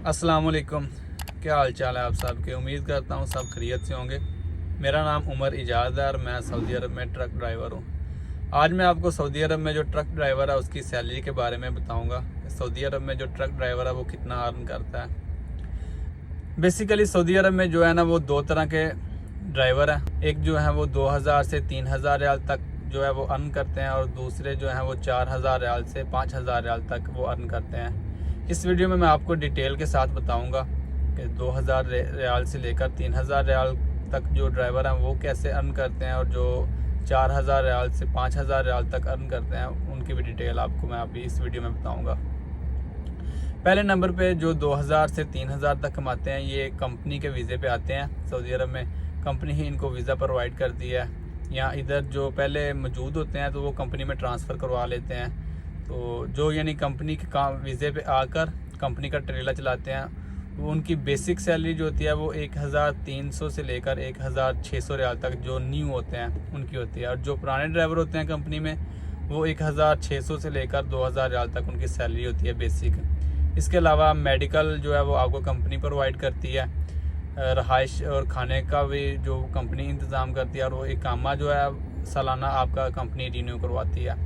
अस्सलाम वालेकुम। क्या हाल चाल है आप सबके। उम्मीद करता हूँ सब खैरियत से होंगे। मेरा नाम उमर इजाज़ है और मैं सऊदी अरब में ट्रक ड्राइवर हूँ। आज मैं आपको सऊदी अरब में जो ट्रक ड्राइवर है उसकी सैलरी के बारे में बताऊँगा। सऊदी अरब में जो ट्रक ड्राइवर है वो कितना अर्न करता है। बेसिकली सऊदी अरब में जो है ना वो दो तरह के ड्राइवर हैं। एक जो है वो 2000 से 3000 रियाल तक जो है वो अर्न करते हैं और दूसरे जो हैं वो 4000 रियाल से 5000 रियाल तक वो अर्न करते हैं। इस वीडियो में मैं आपको डिटेल के साथ बताऊंगा कि 2000 रियाल से लेकर 3000 रियाल तक जो ड्राइवर हैं वो कैसे अर्न करते हैं और जो 4000 रियाल से 5000 रियाल तक अर्न करते हैं उनकी भी डिटेल आपको मैं अभी इस वीडियो में बताऊँगा। पहले नंबर पे जो 2000 से 3000 तक कमाते हैं ये कंपनी के वीज़े पे आते हैं। सऊदी अरब में कंपनी ही इनको वीज़ा प्रोवाइड करती है, या इधर जो पहले मौजूद होते हैं तो वो कंपनी में ट्रांसफ़र करवा लेते हैं। तो जो यानी कंपनी के काम वीज़े पे आकर कंपनी का ट्रेलर चलाते हैं वो उनकी बेसिक सैलरी जो होती है वो 1300 से लेकर 1600 रियाल तक जो न्यू होते हैं उनकी होती है। और जो पुराने ड्राइवर होते हैं कंपनी में वो 1600 से लेकर 2000 रियाल तक उनकी सैलरी होती है बेसिक। इसके अलावा मेडिकल जो है वो आपको कंपनी प्रोवाइड करती है। रहाइश और खाने का भी जो कंपनी इंतज़ाम करती है, और वो इकामा जो है सालाना आपका कंपनी रिन्यू करवाती है।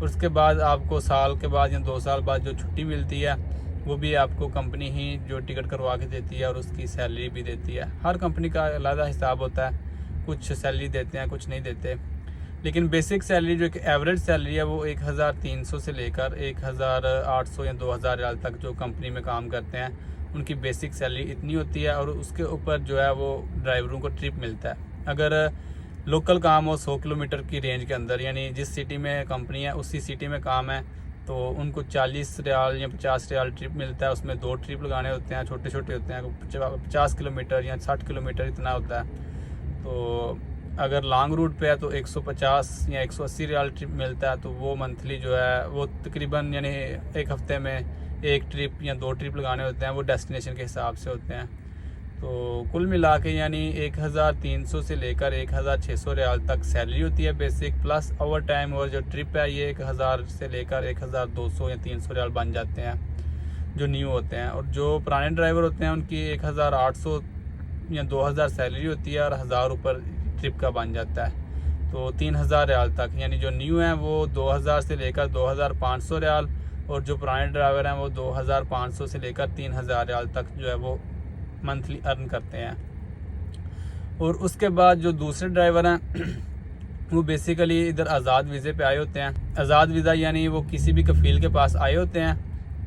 उसके बाद आपको साल के बाद या 2 साल बाद जो छुट्टी मिलती है वो भी आपको कंपनी ही जो टिकट करवा के देती है और उसकी सैलरी भी देती है। हर कंपनी का अलग हिसाब होता है, कुछ सैलरी देते हैं कुछ नहीं देते। लेकिन बेसिक सैलरी जो एक एवरेज सैलरी है वो 1300 से लेकर 1800 या 2000 रियाल तक जो कंपनी में काम करते हैं उनकी बेसिक सैलरी इतनी होती है। और उसके ऊपर जो है वो ड्राइवरों को ट्रिप मिलता है। अगर लोकल काम हो 100 किलोमीटर की रेंज के अंदर, यानी जिस सिटी में कंपनी है उसी सिटी में काम है, तो उनको 40 रियाल या 50 रियाल ट्रिप मिलता है। उसमें 2 ट्रिप लगाने होते हैं, छोटे छोटे होते हैं, 50 किलोमीटर या 60 किलोमीटर इतना होता है। तो अगर लॉन्ग रूट पे है तो 150 या 180 रियाल ट्रिप मिलता है। तो वो मंथली जो है वो तकरीबन यानी एक हफ़्ते में 1 ट्रिप या 2 ट्रिप लगाने होते हैं, वो डेस्टिनेशन के हिसाब से होते हैं। तो कुल मिला के यानी 1300 से लेकर 1600 रियाल तक सैलरी होती है बेसिक, प्लस ओवर टाइम और जो ट्रिप है ये 1000 से लेकर 1200 या 300 रियाल बन जाते हैं जो न्यू होते हैं। और जो पुराने ड्राइवर होते हैं उनकी 1800 या 2000 सैलरी होती है और 1000 ऊपर ट्रिप का बन जाता है। तो 3000 रियाल तक, यानी जो न्यू है वो 2000 से लेकर 2500 रियाल, और जो पुराने ड्राइवर हैं वो 2500 से लेकर 3000 रियाल तक जो है वो मंथली अर्न करते हैं। और उसके बाद जो दूसरे ड्राइवर हैं वो बेसिकली इधर आज़ाद वीज़े पे आए होते हैं। आज़ाद वीज़ा यानी वो किसी भी कफ़ील के पास आए होते हैं,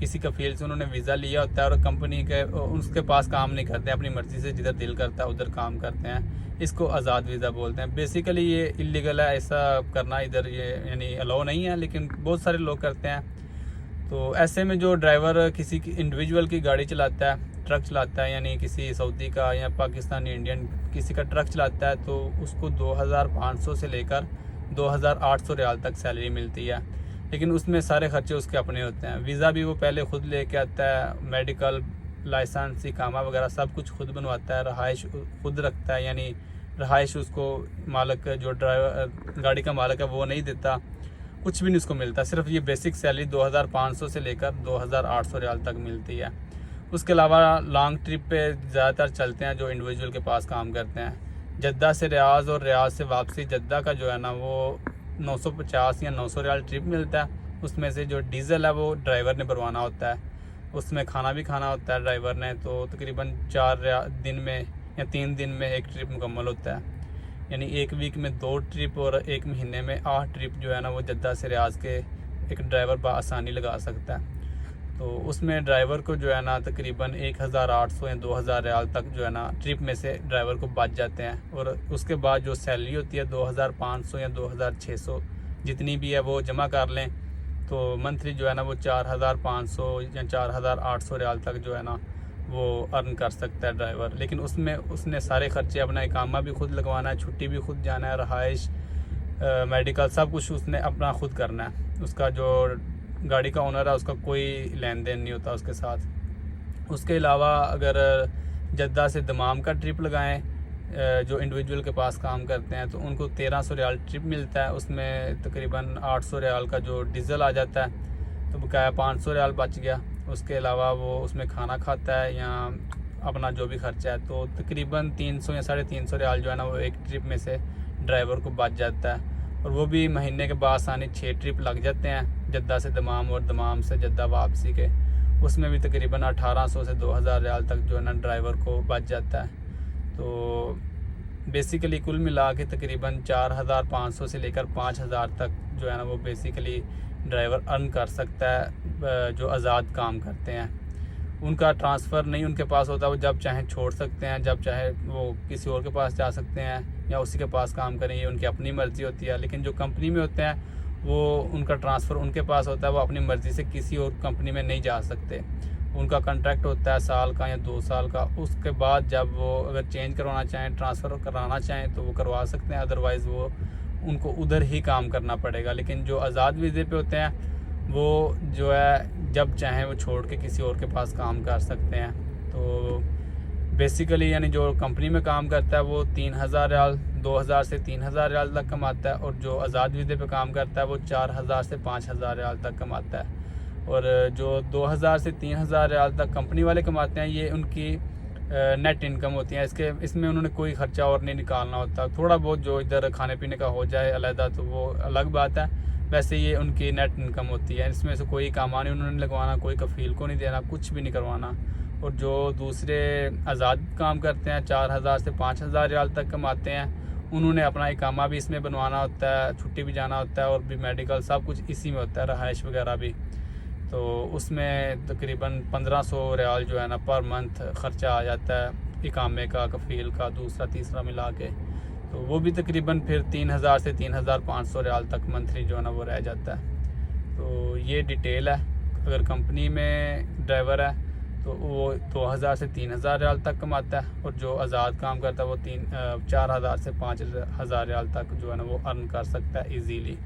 किसी कफ़ील से उन्होंने वीज़ा लिया होता है और कंपनी के उसके पास काम नहीं करते, अपनी मर्ज़ी से जिधर दिल करता है उधर काम करते हैं। इसको आज़ाद वीज़ा बोलते हैं। बेसिकली ये इलीगल है, ऐसा करना इधर ये यानी अलाउ नहीं है, लेकिन बहुत सारे लोग करते हैं। तो ऐसे में जो ड्राइवर किसी की इंडिविजुअल की गाड़ी चलाता है, ट्रक चलाता है, यानी किसी सऊदी का या पाकिस्तानी इंडियन किसी का ट्रक चलाता है, तो उसको 2500 से लेकर 2800 रियाल तक सैलरी मिलती है। लेकिन उसमें सारे खर्चे उसके अपने होते हैं। वीज़ा भी वो पहले खुद लेके आता है, मेडिकल, लाइसेंस, इकामा वगैरह सब कुछ खुद बनवाता है। रहाइश खुद रखता है, यानी रहाइश उसको मालिक जो ड्राइवर गाड़ी का मालिक है वो नहीं देता, कुछ भी नहीं उसको मिलता। सिर्फ ये बेसिक सैलरी 2500 से लेकर 2800 रियाल तक मिलती है। उसके अलावा लॉन्ग ट्रिप पे ज़्यादातर चलते हैं जो इंडिविजुअल के पास काम करते हैं। जद्दा से रियाज और रियाज से वापसी जद्दा का जो है ना वो 950 या 900 रियाल ट्रिप मिलता है। उसमें से जो डीज़ल है वो ड्राइवर ने भरवाना होता है, उसमें खाना भी खाना होता है ड्राइवर ने। तो तकरीबन 4 दिन में या 3 दिन में 1 ट्रिप मुकम्मल होता है, यानी 1 वीक में 2 ट्रिप और 1 महीने में 8 ट्रिप जो है ना वो जद्दा से रियाज के एक ड्राइवर बआसानी लगा सकता है। तो उसमें ड्राइवर को जो है ना तकरीबन 1800 या 2000 रियाल तक जो है ना ट्रिप में से ड्राइवर को बच जाते हैं। और उसके बाद जो सैलरी होती है 2500 या 2600 जितनी भी है वो जमा कर लें, तो मंथली जो है ना वो 4500 या 4800 रियाल तक जो है ना वो अर्न कर सकता है ड्राइवर। लेकिन उसमें उसने सारे खर्चे, अपना इकामा भी खुद लगवाना है, छुट्टी भी खुद जाना है, रहाइश, मेडिकल सब कुछ उसने अपना खुद करना है। उसका जो गाड़ी का ओनर है उसका कोई लेन देन नहीं होता उसके साथ। उसके अलावा अगर जद्दा से दमाम का ट्रिप लगाएं जो इंडिविजुअल के पास काम करते हैं तो उनको 1300 रियाल ट्रिप मिलता है। उसमें तकरीबन 800 रियाल का जो डीज़ल आ जाता है, तो बकाया 500 रियाल बच गया। उसके अलावा वो उसमें खाना खाता है या अपना जो भी खर्चा है, तो तकरीबन 300 या 350 रियाल जो है ना वो एक ट्रिप में से ड्राइवर को बच जाता है। और वो भी महीने के बाद आसानी 6 ट्रिप लग जाते हैं, जद्दा से दमाम और दमाम से जद्दा वापसी के। उसमें भी तकरीबन 1800 से 2000 रियाल तक जो है ना ड्राइवर को बच जाता है। तो बेसिकली कुल मिला के तकरीबन 4500 से लेकर 5000 तक जो है ना वो बेसिकली ड्राइवर अर्न कर सकता है जो आज़ाद काम करते हैं। उनका ट्रांसफ़र नहीं उनके पास होता, वो जब चाहें छोड़ सकते हैं, जब चाहे वो किसी और के पास जा सकते हैं या उसी के पास काम करें, ये उनकी अपनी मर्ज़ी होती है। लेकिन जो कंपनी में होते हैं वो उनका ट्रांसफ़र उनके पास होता है, वो अपनी मर्ज़ी से किसी और कंपनी में नहीं जा सकते। उनका कॉन्ट्रैक्ट होता है साल का या 2 साल का। उसके बाद जब वो अगर चेंज करवाना चाहें, ट्रांसफ़र कराना चाहें तो वो करवा सकते हैं, अदरवाइज़ वो उनको उधर ही काम करना पड़ेगा। लेकिन जो आज़ाद वीज़े पे होते हैं वो जो है जब चाहें वो छोड़ के किसी और के पास काम कर सकते हैं। तो बेसिकली यानी जो कंपनी में काम करता है वो 3000 रियाल 2000 से 3000 रियाल तक कमाता है, और जो आज़ाद वीज़े पे काम करता है वो 4000 से 5000 रियाल तक कमाता है। और जो 2000 से 3000 रियाल तक कंपनी वाले कमाते हैं ये उनकी नेट इनकम होती है। इसमें उन्होंने कोई ख़र्चा और नहीं निकालना होता। थोड़ा बहुत जो इधर खाने पीने का हो जाए अलहदा तो वो अलग बात है, वैसे ये उनकी नेट इनकम होती है। इसमें से कोई कामा नहीं उन्होंने लगवाना, कोई कफ़ील को नहीं देना, कुछ भी नहीं करवाना। और जो दूसरे आज़ाद काम करते हैं 4000 से 5000 रियाल तक कमाते हैं, उन्होंने अपना इकामा भी इसमें बनवाना होता है, छुट्टी भी जाना होता है और भी मेडिकल सब कुछ इसी में होता है, रहाइश वगैरह भी। तो उसमें तकरीबन 1500 रियाल जो है ना पर मंथ ख़र्चा आ जाता है, इकामे का, कफ़ील का, दूसरा तीसरा मिला के। तो वो भी तकरीबन फिर 3000 से 3500 रियाल तक मंथली जो है ना वो रह जाता है। तो ये डिटेल है। अगर कंपनी में ड्राइवर है तो वो 2000 से 3000 रियाल तक कमाता है, और जो आज़ाद काम करता है वो 4000 से 5000 रियाल तक जो है ना वो अर्न कर सकता है ईज़ीली।